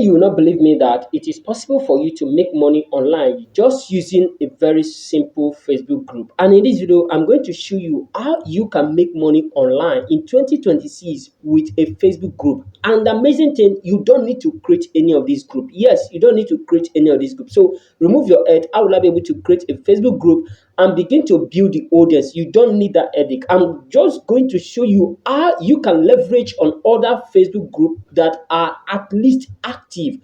you will not believe me that it is possible for you to make money online just using a very simple Facebook group. And in this video, I'm going to show you how you can make money online in 2026 with a Facebook group. And the amazing thing, you don't need to create any of these groups. Yes, you don't need to create any of these groups. So remove your head. How will I be able to create a Facebook group and begin to build the audience? You don't need that headache. I'm just going to show you how you can leverage on other Facebook groups that are at least active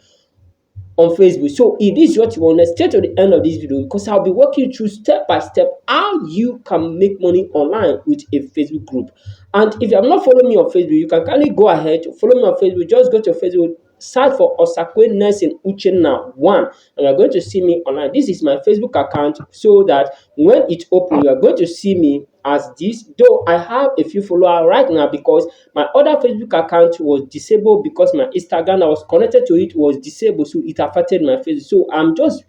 on Facebook. So if this is what you want, let's stay to the end of this video because I'll be walking you through step by step how you can make money online with a Facebook group. And if you have not followed me on Facebook, you can kindly go ahead to follow me on Facebook. Just go to Facebook, search for Osakwe Nelson Uchenna 1, and you're going to see me online. This is my Facebook account, so that when it opens, you are going to see me as this. Though I have a few followers right now because my other Facebook account was disabled because my Instagram I was connected to it was disabled, so it affected my Facebook. So I'm just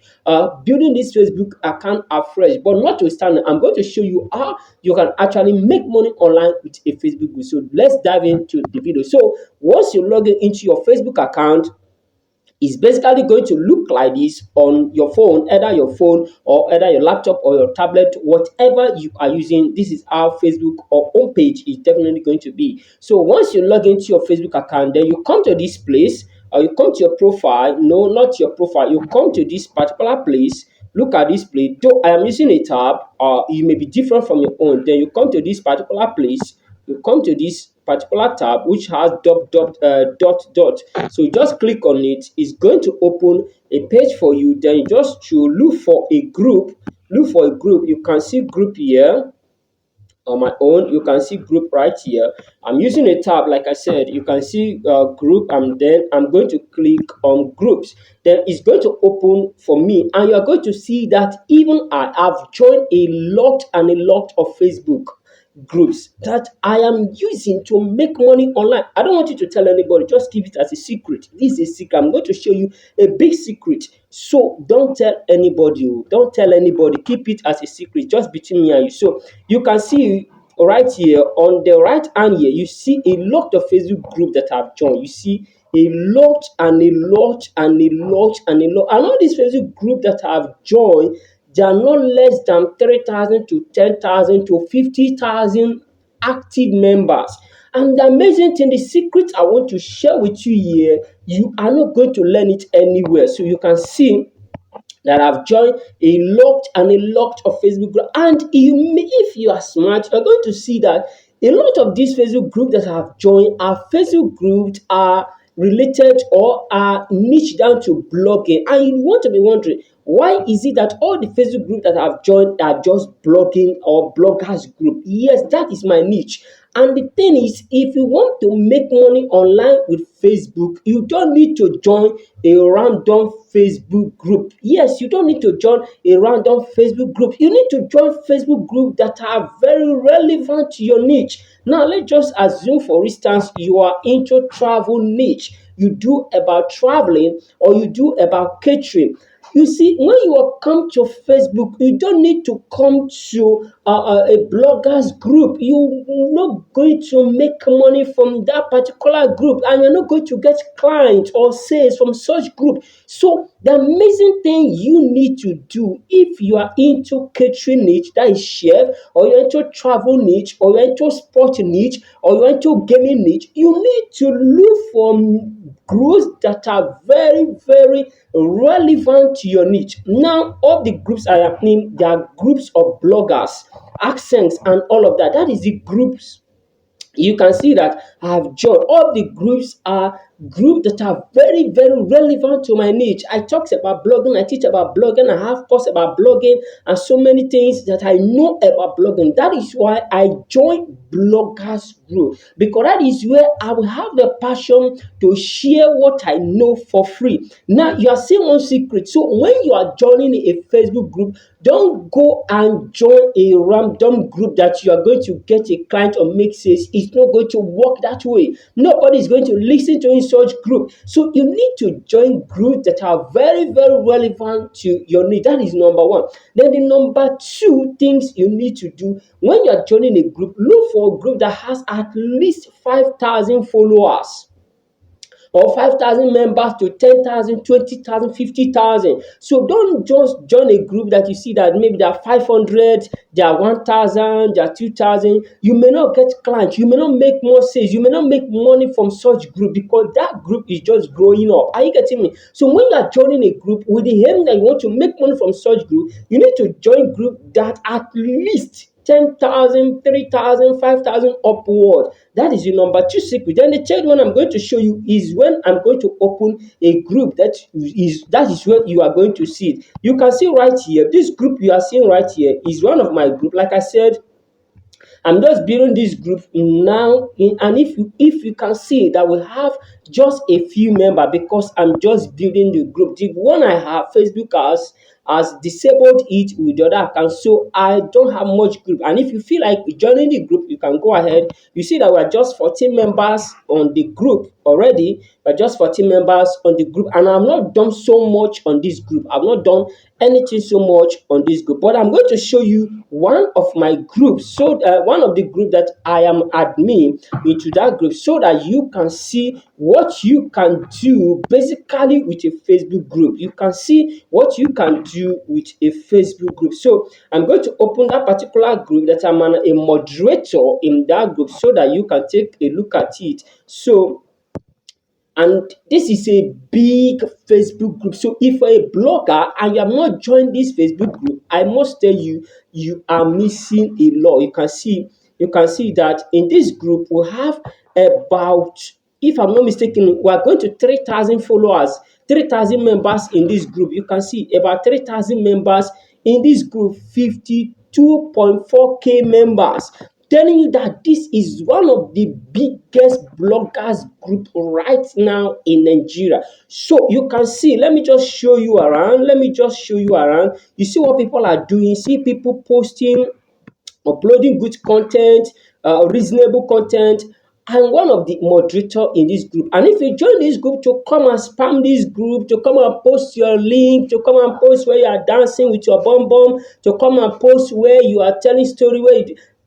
building this Facebook account afresh. But notwithstanding, I'm going to show you how you can actually make money online with a Facebook group. So let's dive into the video. So once you log in into your Facebook account, is basically going to look like this on your phone, either your phone or either your laptop or your tablet, whatever you are using. This is how Facebook or homepage is definitely going to be. So once you log into your Facebook account, then you come to this place, or you come to your profile. No, not your profile. You come to this particular place. Look at this place. Though I am using a tab, you may be different from your own. Then you come to this particular place. You come to this particular tab which has dot. So you just click on it. It's going to open a page for you. Then you just to look for a group. Look for a group. You can see group here. On my own, you can see group right here. I'm using a tab, like I said. You can see group, and then I'm going to click on groups. Then it's going to open for me, and you're going to see that even I have joined a lot and a lot of Facebook groups that I am using to make money online. I don't want you to tell anybody, just keep it as a secret. This is a secret. I'm going to show you a big secret. So don't tell anybody. Don't tell anybody. Keep it as a secret, just between me and you. So you can see right here on the right hand here, you see a lot of Facebook groups that I've joined. You see a lot and a lot and a lot and a lot. And all these Facebook groups that I've joined, they are not less than 3,000 to 10,000 to 50,000 active members. And the amazing thing, the secret I want to share with you here, you are not going to learn it anywhere. So you can see that I've joined a lot and a lot of Facebook groups. And if you are smart, you're going to see that a lot of these Facebook groups that I've joined are Facebook groups are related or are niche down to blogging. And you want to be wondering, why is it that all the Facebook groups that I've joined are just blogging or bloggers group? Yes, that is my niche. And the thing is, if you want to make money online with Facebook, you don't need to join a random Facebook group. Yes, you don't need to join a random Facebook group. You need to join Facebook groups that are very relevant to your niche. Now, let's just assume, for instance, you are into travel niche. You do about traveling or you do about catering. You see, when you come to Facebook, you don't need to come to a bloggers group. You're not going to make money from that particular group, and you're not going to get clients or sales from such group. So the amazing thing you need to do, if you are into catering niche, that is chef, or you're into travel niche, or you're into sport niche, or you're into gaming niche, you need to look for groups that are very, very relevant to your niche. Now, all the groups I have named, they are groups of bloggers, accents, and all of that. That is the groups. You can see that I have joined. All the groups are groups that are very, very relevant to my niche. I talk about blogging, I teach about blogging, I have posts about blogging, and so many things that I know about blogging. That is why I joined bloggers group, because that is where I will have the passion to share what I know for free. Now, you are seeing one secret. So when you are joining a Facebook group, don't go and join a random group that you are going to get a client or make sales. It's not going to work that way. Nobody is going to listen to in such group. So you need to join groups that are very, very relevant to your need. That is number one. Then the number two things you need to do when you are joining a group, look for a group that has at least 5,000 followers. or 5,000 members to 10,000, 20,000, 50,000. So don't just join a group that you see that maybe there are 500, there are 1,000, there are 2,000. You may not get clients, you may not make more sales, you may not make money from such group because that group is just growing up. Are you getting me? So when you are joining a group with the aim that you want to make money from such group, you need to join group that at least 10,000, 3,000, 5,000 upward. That is the number two secret. Then the third one I'm going to show you is when I'm going to open a group that is where you are going to see it. You can see right here, this group you are seeing right here is one of my group. Like I said, I'm just building this group now, and if you can see that we have just a few members because I'm just building the group. The one I have, Facebook has disabled it with the other account, so I don't have much group. And if you feel like joining the group, you can go ahead. You see that we're just 14 members on the group already. We're just 14 members on the group, and I've not done so much on this group. I've not done anything so much on this group, but I'm going to show you one of my groups. So one of the group that I am admin into that group, so that you can see what you can do basically with a Facebook group. You can see what you can do with a Facebook group. So I'm going to open that particular group that I'm a moderator in that group so that you can take a look at it. So, and this is a big Facebook group. So if you're a blogger and you have not joined this Facebook group, I must tell you, you are missing a lot. You can see that in this group we have about, if I'm not mistaken, we are going to 3,000 followers, 3,000 members in this group. You can see about 3,000 members in this group, 52.4k members, telling you that this is one of the biggest bloggers group right now in Nigeria. So you can see, let me just show you around. You see what people are doing. See people posting, uploading good content, reasonable content. I'm one of the moderator in this group. And if you join this group to come and spam this group, to come and post your link, to come and post where you are dancing with your bum bum, to come and post where you are telling story,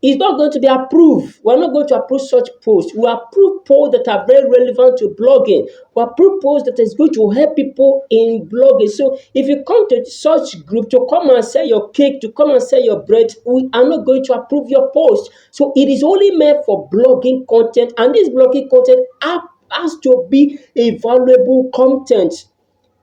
it's not going to be approved. We're not going to approve such posts. We approve posts that are very relevant to blogging. We approve posts that is going to help people in blogging. So if you come to such group to come and sell your cake, to come and sell your bread, we are not going to approve your post. So it is only meant for blogging content, and this blogging content has to be a valuable content.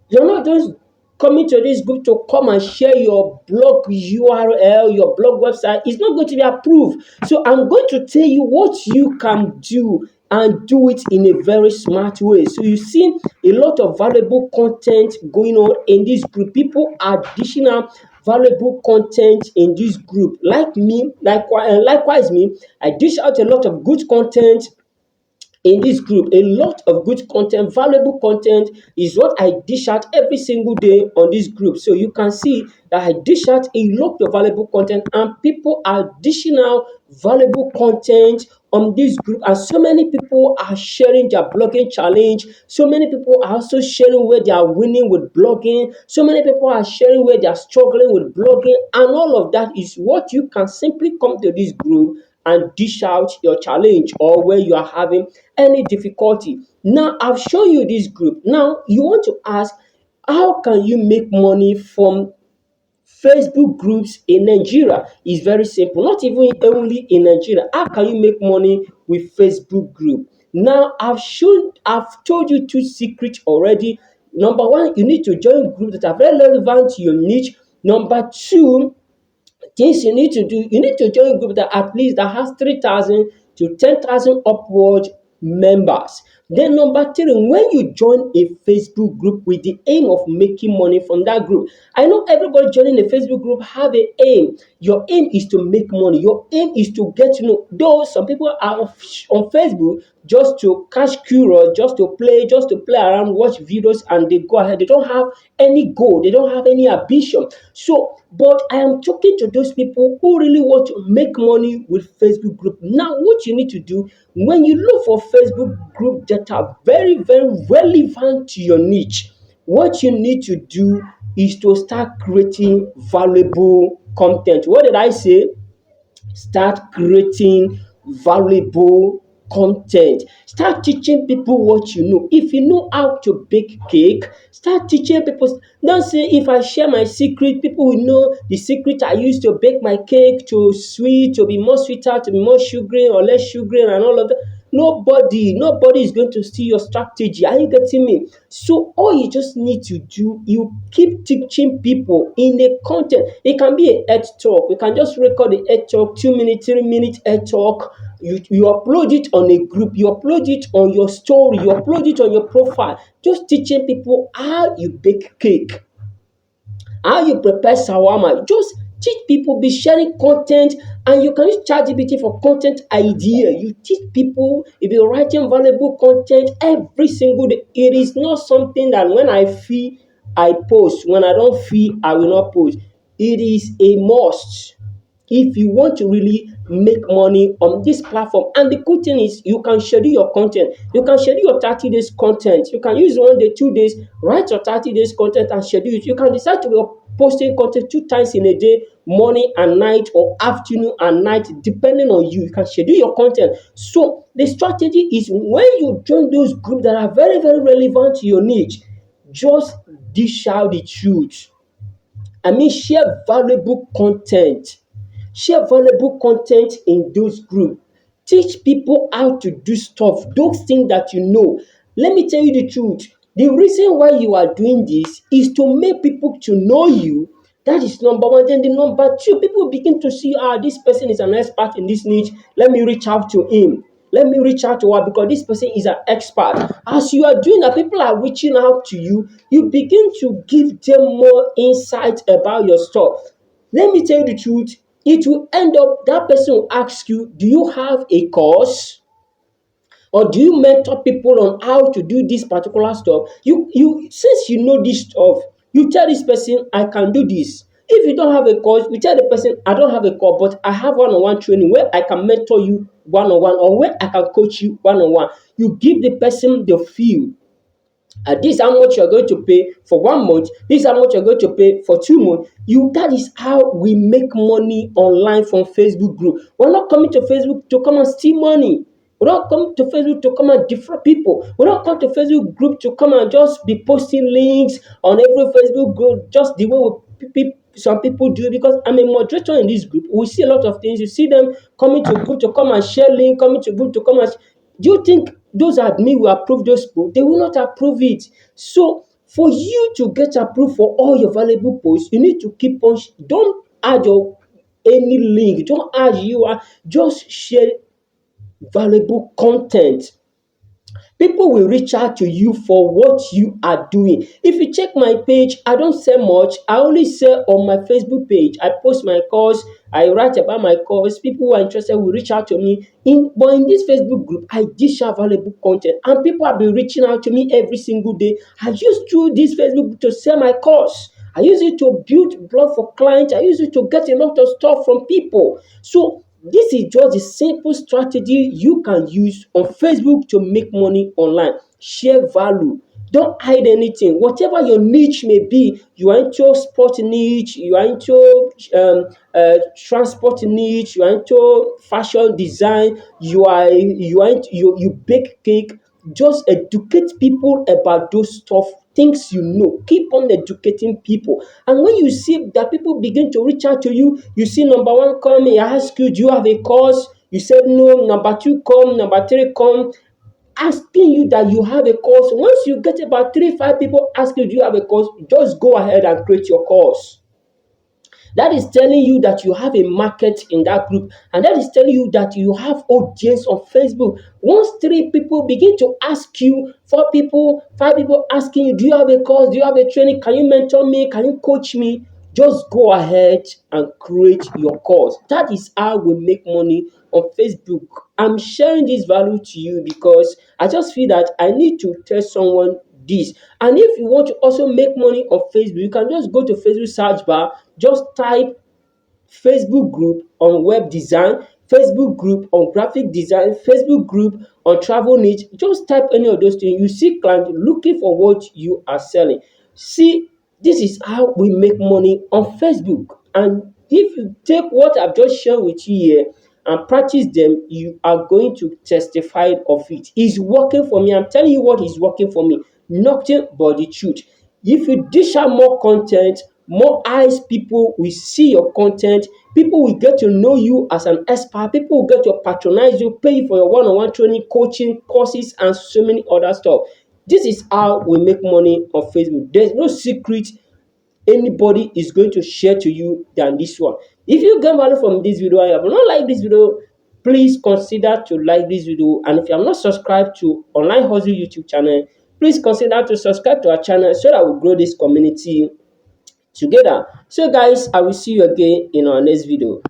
You're not just coming to this group to come and share your blog URL, your blog website. It's not going to be approved. So I'm going to tell you what you can do and do it in a very smart way. So you see a lot of valuable content going on in this group. People are additional valuable content in this group. Like me, likewise me, I dish out a lot of good content in this group. A lot of good content, valuable content is what I dish out every single day on this group. So you can see that I dish out a lot of valuable content, and people are dishing out valuable content on this group. And so many people are sharing their blogging challenge. So many people are also sharing where they are winning with blogging. So many people are sharing where they are struggling with blogging, and all of that is what you can simply come to this group and dish out your challenge, or where you are having any difficulty. Now, I've shown you this group. Now, you want to ask, how can you make money from Facebook groups in Nigeria? Is very simple. Not even only in Nigeria. How can you make money with Facebook group? Now, I've told you two secrets already. Number one, you need to join groups that are very relevant to your niche. Number two, things you need to do, you need to join a group that at least that has 3,000 to 10,000 upward members. Then number three, when you join a Facebook group with the aim of making money from that group, I know everybody joining a Facebook group have an aim. Your aim is to make money. Your aim is to get to know. Though some people are on Facebook just to catch curious, just to play around, watch videos, and they go ahead. They don't have any goal. They don't have any ambition. So, but I am talking to those people who really want to make money with Facebook group. Now, what you need to do when you look for Facebook group that are very, very relevant to your niche, what you need to do is to start creating valuable content. What did I say? Start creating valuable content. Start teaching people what you know. If you know how to bake cake, start teaching people. Don't say if I share my secret, people will know the secret I use to bake my cake to sweet, to be more sweeter, to be more sugary or less sugary and all of that. Nobody is going to steal your strategy. Are you getting me? So all you just need to do, you keep teaching people in a content. It can be a head talk. You can just record a head talk, 2 minutes, 3 minutes head talk. You upload it on a group, you upload it on your story, you upload it on your profile, just teaching people how you bake cake, how you prepare shawarma. Just teach people, be sharing content, and you can use ChatGPT for content idea. You teach people, if you're writing valuable content every single day. It is not something that when I feel I post, when I don't feel I will not post. It is a must if you want to really make money on this platform. And the good thing is you can schedule your content. You can schedule your 30 days content. You can use 1 day, 2 days, write your 30 days content and schedule it. You can decide to be posting content 2 times in a day, morning and night, or afternoon and night, depending on you. You can schedule your content. So the strategy is when you join those groups that are very, very relevant to your niche, just dish out the truth. Share valuable content. Share valuable content in those groups. Teach people how to do stuff, those things that you know. Let me tell you the truth. The reason why you are doing this is to make people to know you. That is number one. Then the number two, people begin to see, this person is an expert in this niche. Let me reach out to him. Let me reach out to her because this person is an expert. As you are doing that, people are reaching out to you. You begin to give them more insight about your stuff. Let me tell you the truth. It will end up that person will ask you, do you have a course? Or do you mentor people on how to do this particular stuff? You since you know this stuff, you tell this person, I can do this. If you don't have a course, you tell the person, I don't have a course, but I have one-on-one training where I can mentor you one-on-one, or where I can coach you one-on-one. You give the person the feel. This is how much you're going to pay for 1 month. This is how much you're going to pay for 2 months. That is how we make money online from Facebook group. We're not coming to Facebook to come and steal money. We're not coming to Facebook to come and defraud people. We're not coming to Facebook group to come and just be posting links on every Facebook group just the way some people do. Because I'm a moderator in this group. We see a lot of things. You see them coming to group to come and share link, coming to group to come and. Do you think those admin will approve those posts? They will not approve it. So for you to get approved for all your valuable posts, you need to keep on. Don't add any link. Don't add just share valuable content. People will reach out to you for what you are doing. If you check my page, I don't sell much. I only sell on my Facebook page. I post my course. I write about my course. People who are interested will reach out to me. But in this Facebook group, I dish out valuable content. And people have been reaching out to me every single day. I use through this Facebook group to sell my course. I use it to build blog for clients. I use it to get a lot of stuff from people. So this is just a simple strategy you can use on Facebook to make money online. Share value. Don't hide anything. Whatever your niche may be, you are into sport niche, you are into transport niche, you are into fashion design, you bake cake. Just educate people about those stuff, things you know. Keep on educating people. And when you see that people begin to reach out to you, you see number one come, he ask you, do you have a course? You said no. Number two come, number three come, asking you that you have a course. Once you get about 3-5 people asking you, do you have a course? Just go ahead and create your course. That is telling you that you have a market in that group, and that is telling you that you have audience on Facebook. Once 3 people begin to ask you, 4 people, 5 people asking you, do you have a course? Do you have a training? Can you mentor me? Can you coach me? Just go ahead and create your course. That is how we make money on Facebook. I'm sharing this value to you because I just feel that I need to tell someone this. And if you want to also make money on Facebook, you can just go to Facebook search bar, just type Facebook group on web design, Facebook group on graphic design, Facebook group on travel niche. Just type any of those things. You see clients looking for what you are selling. See, this is how we make money on Facebook. And if you take what I've just shared with you here and practice them, you are going to testify of it. It's working for me. I'm telling you what is working for me. Nothing but the truth. If you dish out more content, more eyes people will see your content. People will get to know you as an expert. People will get to patronize you, pay you for your one-on-one training, coaching, courses, and so many other stuff. This is how we make money on Facebook. There's no secret anybody is going to share to you than this one. If you get value from this video and you have not liked this video, please consider to like this video. And if you have not subscribed to Online Hustle YouTube channel, please consider to subscribe to our channel so that we grow this community together. So guys, I will see you again in our next video.